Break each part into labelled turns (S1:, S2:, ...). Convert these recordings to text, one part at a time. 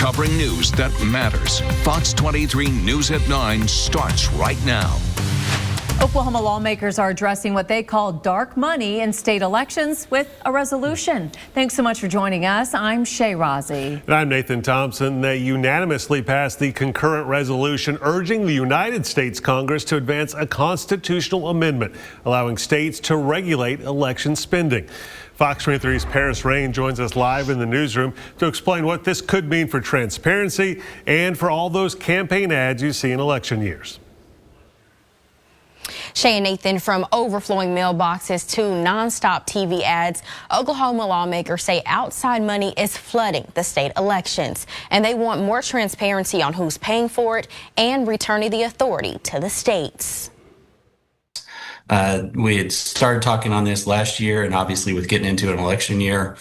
S1: covering news that matters. Fox 23 News at 9 starts right now.
S2: Oklahoma lawmakers are addressing what they call dark money in state elections with a resolution. Thanks so much for joining us. I'm Shay Rozzi.
S3: And I'm Nathan Thompson. They unanimously passed the concurrent resolution urging the United States Congress to advance a constitutional amendment allowing states to regulate election spending. Fox 23's Paris Rain joins us live in the newsroom to explain what this could mean for transparency and for all those campaign ads you see in election years.
S4: Shay and Nathan, from overflowing mailboxes to nonstop TV ads, Oklahoma lawmakers say outside money is flooding the state elections, and they want more transparency on who's paying for it and returning the authority to the states.
S5: We had started talking on this last year, and obviously with getting into an election year,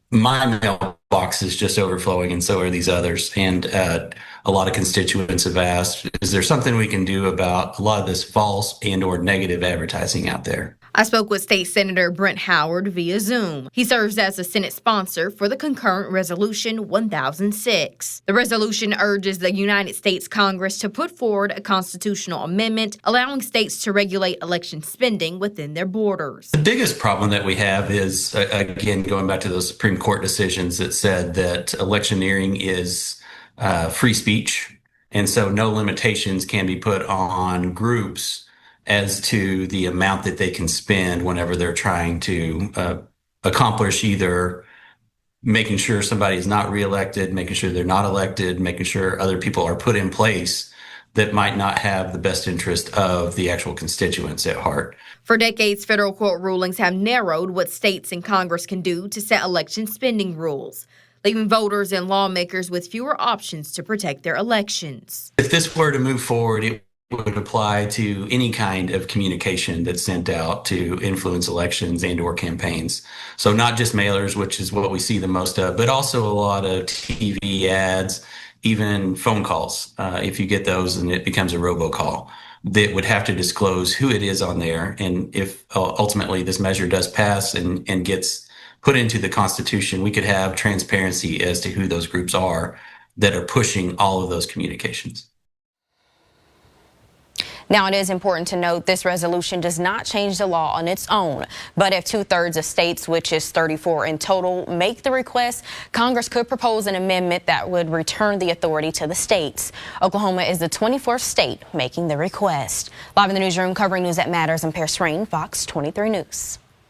S5: my mailbox is just overflowing, and so are these others. And a lot of constituents have asked, is there something we can do about a lot of this false and or negative advertising out there?
S6: I spoke with State Senator Brent Howard via Zoom. He serves as the Senate sponsor for the concurrent resolution 1006. The resolution urges the United States Congress to put forward a constitutional amendment allowing states to regulate election spending within their borders.
S5: The biggest problem that we have is, again, going back to those Supreme Court decisions that said that electioneering is free speech, and so no limitations can be put on groups as to the amount that they can spend whenever they're trying to accomplish either making sure somebody is not reelected, making sure they're not elected, making sure other people are put in place that might not have the best interest of the actual constituents at heart.
S6: For decades, federal court rulings have narrowed what states and Congress can do to set election spending rules, leaving voters and lawmakers with fewer options to protect their elections.
S5: If this were to move forward, it would apply to any kind of communication that's sent out to influence elections and or campaigns. So not just mailers, which is what we see the most of, but also a lot of TV ads, even phone calls. If you get those and it becomes a robocall, that would have to disclose who it is on there. And if ultimately this measure does pass and gets put into the Constitution, we could have transparency as to who those groups are that are pushing all of those communications.
S4: Now, it is important to note this resolution does not change the law on its own. But if 2/3 of states, which is 34 in total, make the request, Congress could propose an amendment that would return the authority to the states. Oklahoma is the 24th state making the request. Live in the newsroom covering news that matters, I'm Paris Rain, Fox 23 News.